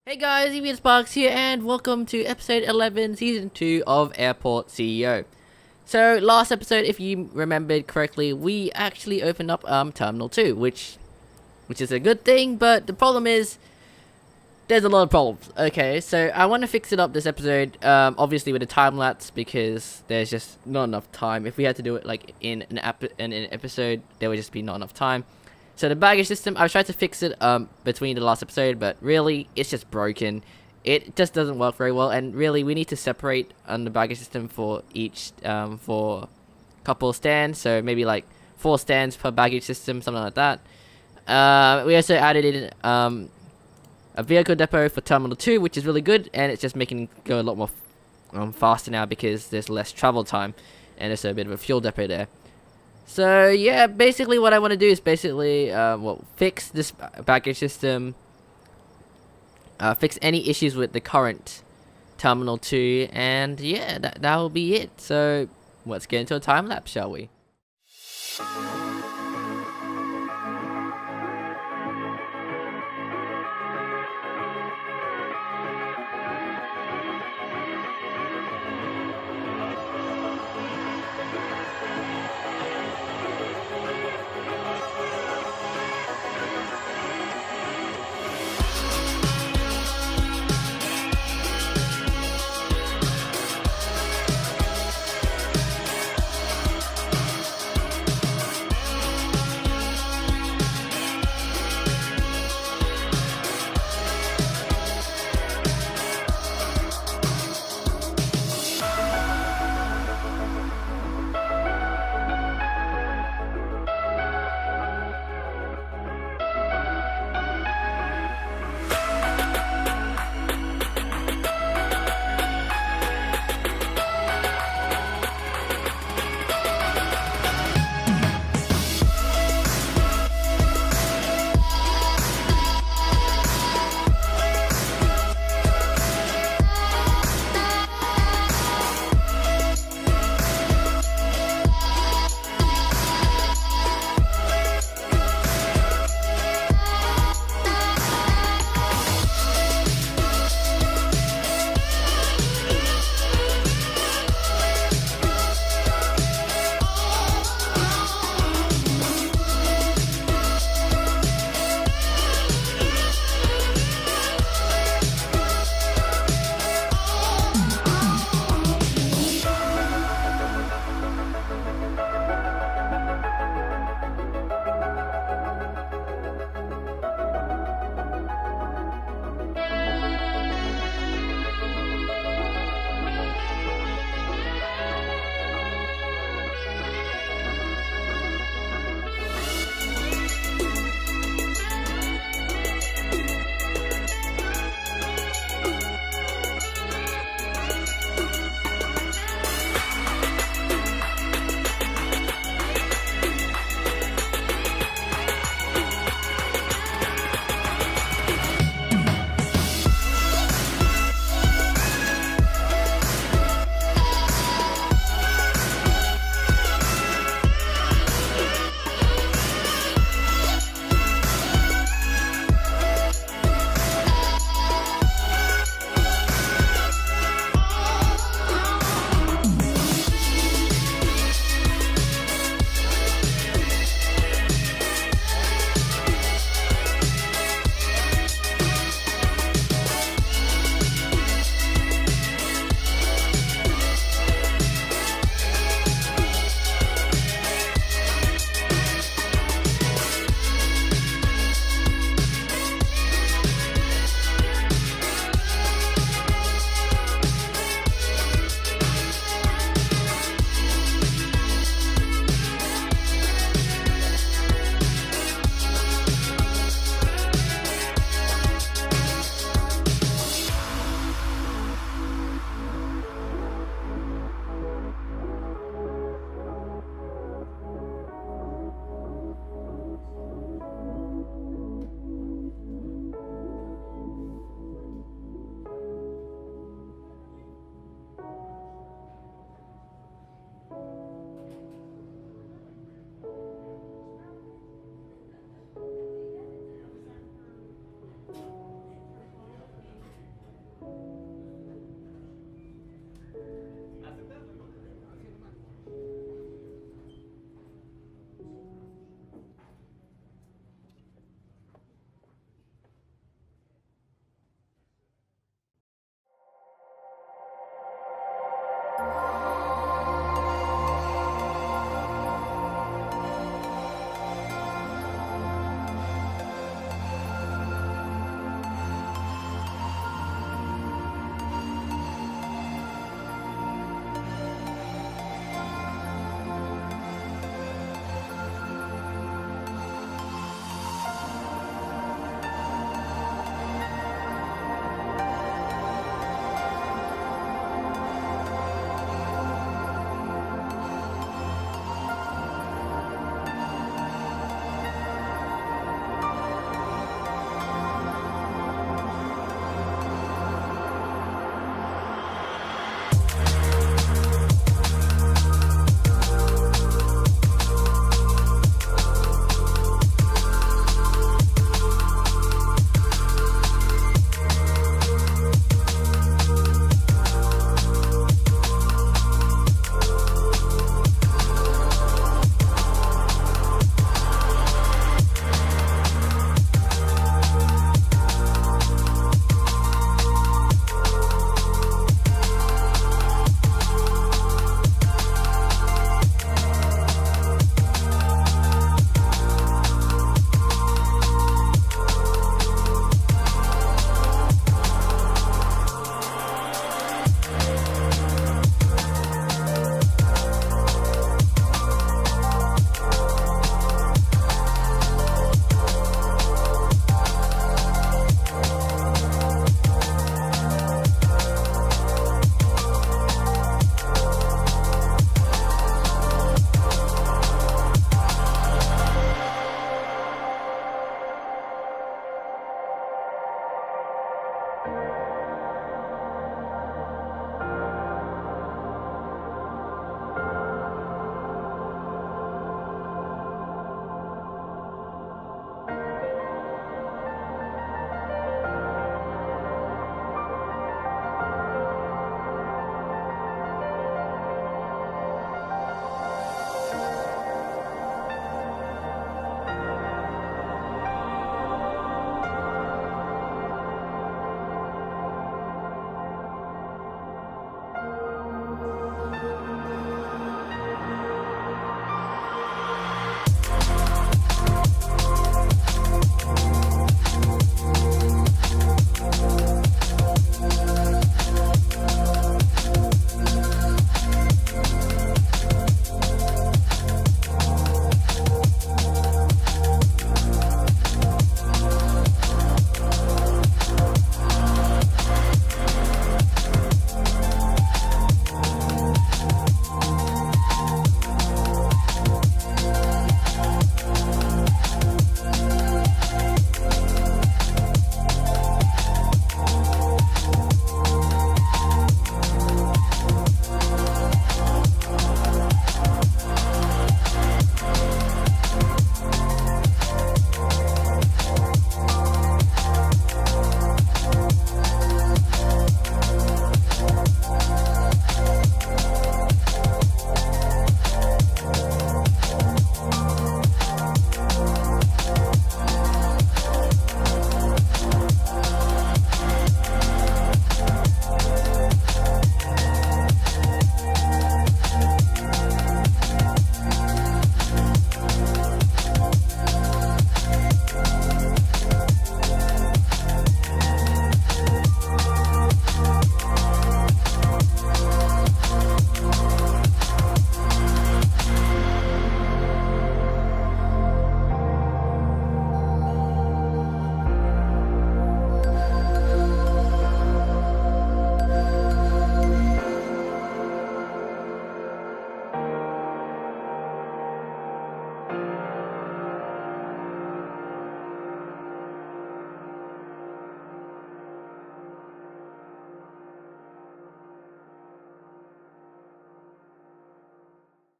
Hey guys, EvnSparks here, and welcome to episode 11, season 2 of Airport CEO. So, last episode, if you remembered correctly, we actually opened up Terminal 2, which is a good thing, but the problem is, there's a lot of problems. Okay, so I want to fix it up this episode, obviously with a time lapse, because there's just not enough time. If we had to do it like in an episode, there would just be not enough time. So the baggage system, I tried to fix it between the last episode, but really, it's just broken. It just doesn't work very well, and really, we need to separate the baggage system for each, for couple stands, so maybe like 4 stands per baggage system, something like that. We also added in a vehicle depot for Terminal 2, which is really good, and it's just making it go a lot more faster now because there's less travel time, and there's a bit of a fuel depot there. So yeah, basically what I want to do is basically fix this baggage system, fix any issues with the current Terminal 2, and yeah, that will be it. So let's get into a time lapse, shall we?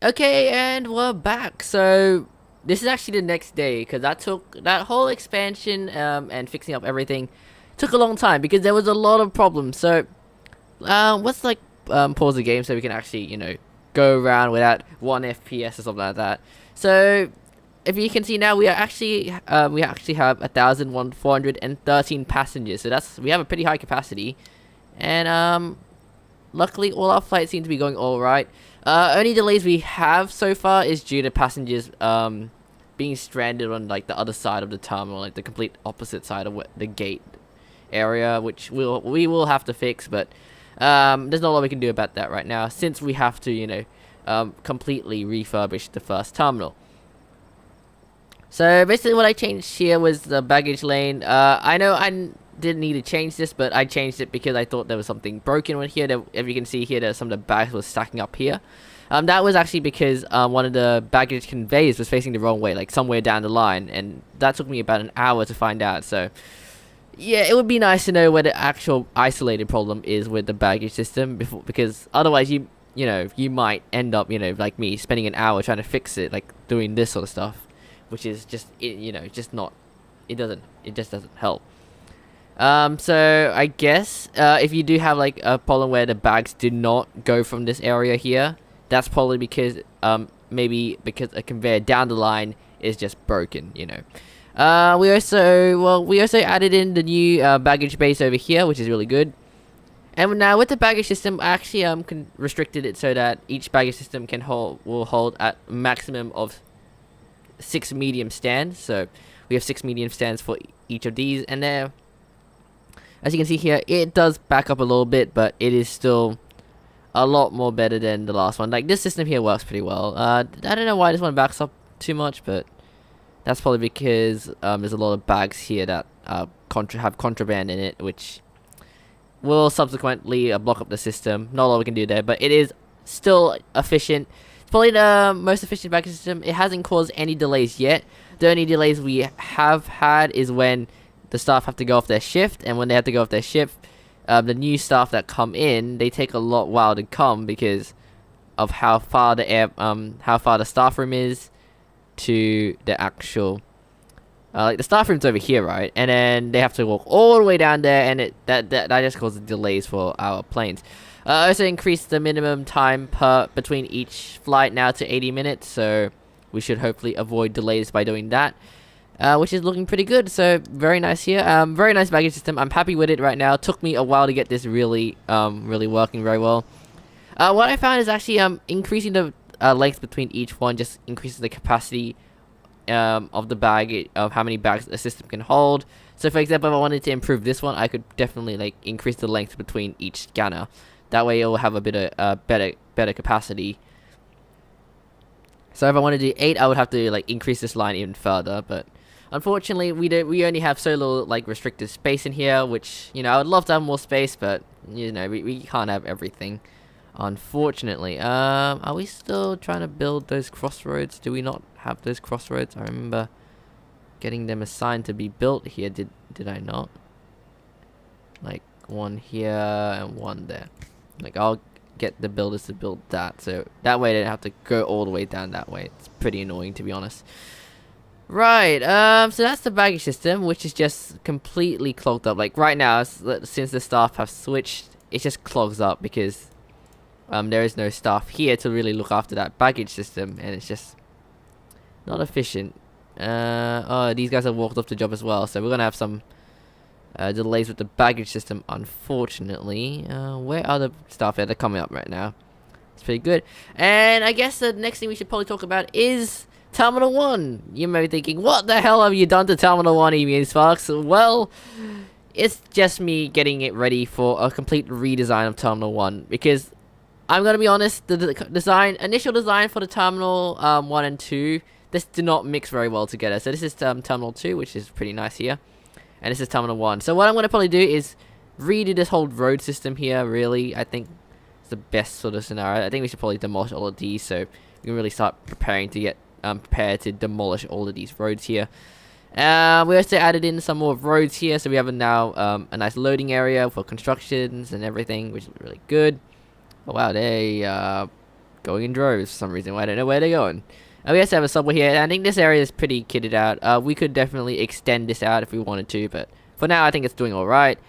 Okay, and we're back. So this is actually the next day because that whole expansion and fixing up everything took a long time because there was a lot of problems. So let's like pause the game so we can actually go around without 1 FPS or something like that. So if you can see now, we actually have 1,413 passengers. So we have a pretty high capacity, and luckily all our flights seem to be going all right. Only delays we have so far is due to passengers being stranded on like the other side of the terminal, like the complete opposite side of the gate area, which we will have to fix. But there's not a lot we can do about that right now, since we have to completely refurbish the first terminal. So basically what I changed here was the baggage lane. I know I didn't need to change this, but I changed it because I thought there was something broken with here. If you can see here, that some of the bags was stacking up here. That was actually because one of the baggage conveyors was facing the wrong way, like somewhere down the line, and that took me about an hour to find out. So yeah, it would be nice to know where the actual isolated problem is with the baggage system because otherwise you might end up like me spending an hour trying to fix it, like doing this sort of stuff, which is just just not, it just doesn't help. So I guess if you do have like a problem where the bags do not go from this area here, that's probably because maybe because a conveyor down the line is just broken. We also added in the new baggage base over here, which is really good. And now with the baggage system, I actually restricted it so that each baggage system will hold at a maximum of 6 medium stands. So we have 6 medium stands for each of these, and there, as you can see here, it does back up a little bit, but it is still a lot more better than the last one. Like, this system here works pretty well. I don't know why this one backs up too much, but that's probably because there's a lot of bags here that have contraband in it, which will subsequently block up the system. Not a lot we can do there, but it is still efficient. It's probably the most efficient baggage system. It hasn't caused any delays yet. The only delays we have had is when the staff have to go off their shift, and when they have to go off their shift, the new staff that come in, they take a lot while to come because of how far the staff room is to the actual like the staff room's over here, right? And then they have to walk all the way down there, and that just causes delays for our planes. Also increased the minimum time between each flight now to 80 minutes, so we should hopefully avoid delays by doing that. Which is looking pretty good. So very nice here. Very nice baggage system. I'm happy with it right now. It took me a while to get this really working very well. What I found is actually increasing the length between each one just increases the capacity of the bag, of how many bags the system can hold. So for example, if I wanted to improve this one, I could definitely like increase the length between each scanner. That way it will have a bit of better capacity. So if I wanted to do 8, I would have to like increase this line even further, but unfortunately, we only have so little like restricted space in here, which I would love to have more space, but we can't have everything, unfortunately. Are we still trying to build those crossroads? Do we not have those crossroads? I remember getting them assigned to be built here. Did I not? Like one here and one there. Like I'll get the builders to build that, so that way they don't have to go all the way down that way. It's pretty annoying, to be honest. Right, so that's the baggage system, which is just completely clogged up. Like right now, since the staff have switched, it just clogs up because there is no staff here to really look after that baggage system, and it's just not efficient. Oh, these guys have walked off the job as well, so we're gonna have some delays with the baggage system, unfortunately. Where are the staff? They're coming up right now. It's pretty good. And I guess the next thing we should probably talk about is Terminal 1. You may be thinking, what the hell have you done to Terminal 1, EvnSparks? Well, it's just me getting it ready for a complete redesign of Terminal 1, because I'm gonna be honest, the initial design for the Terminal 1 and 2, this did not mix very well together. So this is Terminal 2, which is pretty nice here, and this is Terminal 1. So what I'm gonna probably do is redo this whole road system here, really. I think it's the best sort of scenario. I think we should probably demolish all of these, so we can really start preparing to get prepared to demolish all of these roads here. We also added in some more roads here, so we have now a nice loading area for constructions and everything, which is really good. Oh wow, they got going in droves for some reason. I don't know where they're going. We also have a subway here, and I think this area is pretty kitted out. We could definitely extend this out if we wanted to, but for now I think it's doing alright.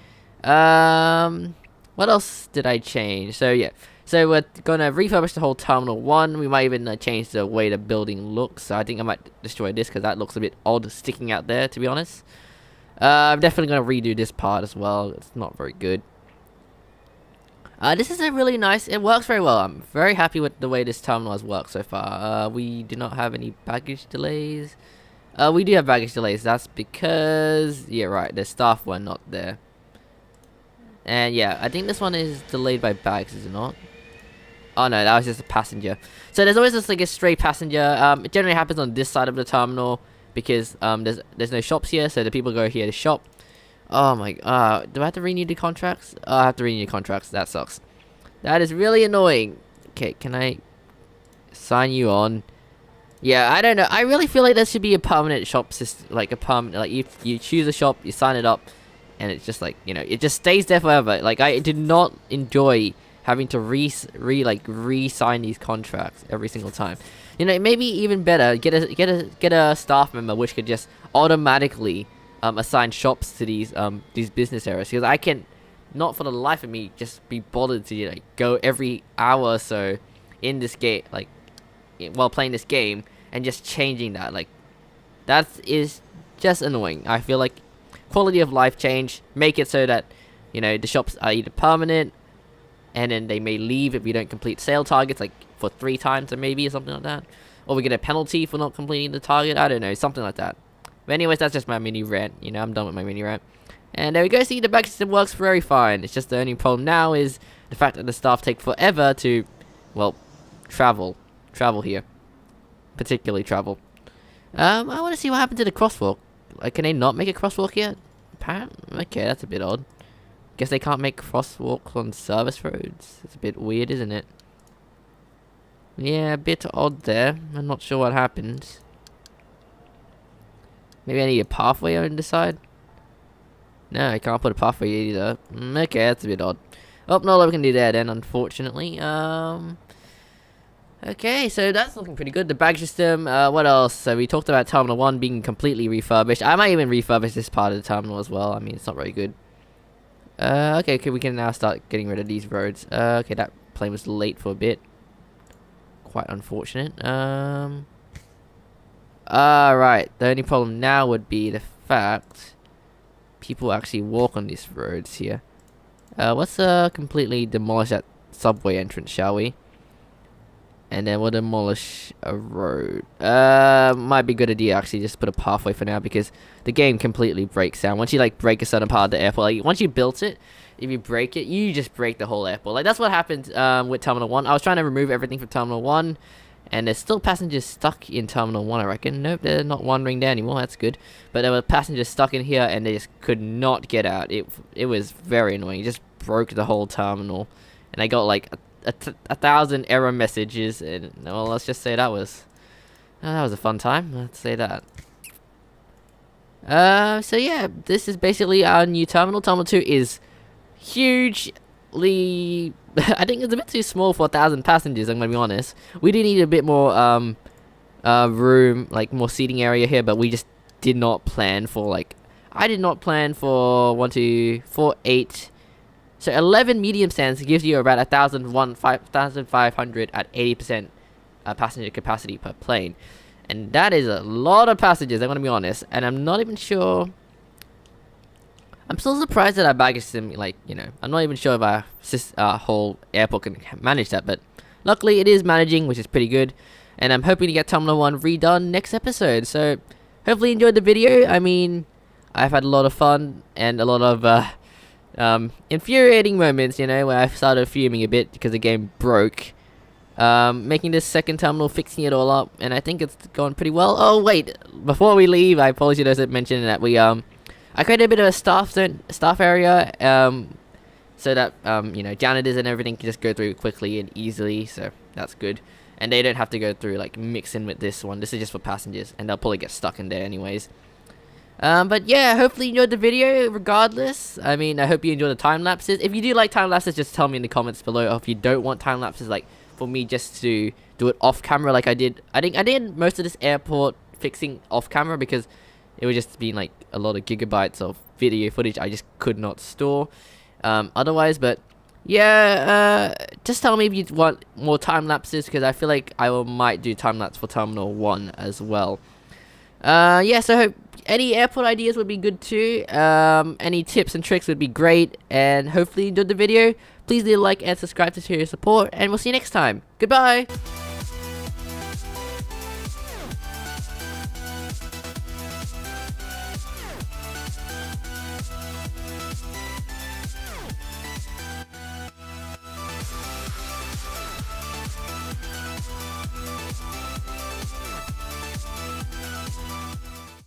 What else did I change? So yeah, so we're gonna refurbish the whole Terminal 1. We might even change the way the building looks. So I think I might destroy this because that looks a bit odd sticking out there, to be honest. I'm definitely gonna redo this part as well. It's not very good. This is a really nice, it works very well. I'm very happy with the way this terminal has worked so far. We do not have any baggage delays. We do have baggage delays. That's because, yeah, right, the staff were not there. And yeah, I think this one is delayed by bags, is it not? Oh no, that was just a passenger. So there's always just like a stray passenger. It generally happens on this side of the terminal because there's no shops here, so the people go here to shop. Oh my, do I have to renew the contracts? Oh, I have to renew the contracts. That sucks. That is really annoying. Okay, can I sign you on? Yeah, I don't know. I really feel like there should be a permanent shop system, like a permanent, like you choose a shop, you sign it up, and it's just like, you know, it just stays there forever. Like, I did not enjoy having to re-sign these contracts every single time. You know, maybe even better, get a staff member which could just automatically assign shops to these business areas, because I can not for the life of me just be bothered to like go every hour or so in this game, like while playing this game, and just changing that. Like, that is just annoying. I feel like quality of life change, make it so that, you know, the shops are either permanent, and then they may leave if we don't complete sale targets, like for 3 times or maybe, or something like that, or we get a penalty for not completing the target. I don't know, something like that. But anyways, that's just my mini rant. You know, I'm done with my mini rant. And there we go. See, the back system works very fine. It's just the only problem now is the fact that the staff take forever to, well, travel here, particularly travel. I want to see what happened to the crosswalk. Like, can they not make a crosswalk yet? Apparently, okay, that's a bit odd. Guess they can't make crosswalks on service roads. It's a bit weird, isn't it? Yeah, a bit odd there. I'm not sure what happened. Maybe I need a pathway on the side? No, I can't put a pathway either. Okay, that's a bit odd. Oh, not a lot we can do there then, unfortunately. Okay, so that's looking pretty good. The bag system, what else? So we talked about Terminal 1 being completely refurbished. I might even refurbish this part of the terminal as well. I mean, it's not very good. Okay, we can now start getting rid of these roads. Okay, that plane was late for a bit. Quite unfortunate. Right. The only problem now would be the fact people actually walk on these roads here. Let's completely demolish that subway entrance, shall we? And then we'll demolish a road. Might be a good idea actually just put a pathway for now, because the game completely breaks down once you like break a certain part of the airport. Like, once you built it, if you break it, you just break the whole airport. Like, that's what happened with Terminal 1. I was trying to remove everything from Terminal 1, and there's still passengers stuck in Terminal 1, I reckon. Nope, they're not wandering there anymore. That's good. But there were passengers stuck in here, and they just could not get out. It was very annoying. It just broke the whole terminal, and I got like a 1,000 error messages, and well, let's just say that was a fun time. Let's say that. So yeah, this is basically our new terminal. Terminal 2 is hugely I think it's a bit too small for 1,000 passengers, I'm gonna be honest. We do need a bit more room, like more seating area here, but we just did not plan for, like, I did not plan for 1, 2, 4, 8. So 11 medium stands gives you about 5,500 at 80% passenger capacity per plane. And that is a lot of passengers, I'm gonna be honest. And I'm not even sure. I'm still surprised that our baggage system, like, you know, I'm not even sure if our whole airport can manage that. But luckily it is managing, which is pretty good. And I'm hoping to get Terminal 1 redone next episode. So hopefully you enjoyed the video. I mean, I've had a lot of fun and a lot of infuriating moments, you know, where I started fuming a bit because the game broke. Making this second terminal, fixing it all up, and I think it's gone pretty well. Oh wait, before we leave, I apologize to mention that we I created a bit of a staff area, so that you know, janitors and everything can just go through quickly and easily. So that's good, and they don't have to go through like mixing with this one. This is just for passengers, and they'll probably get stuck in there anyways. But yeah, hopefully you enjoyed the video regardless. I mean, I hope you enjoyed the time lapses. If you do like time lapses, just tell me in the comments below. Or if you don't want time lapses, like for me just to do it off camera like I did. I did most of this airport fixing off camera because it would just be like a lot of gigabytes of video footage I just could not store otherwise. But yeah, just tell me if you want more time lapses, because I feel like I might do time lapse for Terminal 1 as well. Yeah, so I hope any airport ideas would be good too. Any tips and tricks would be great, and hopefully you enjoyed the video. Please leave a like and subscribe to show your support, and we'll see you next time. Goodbye!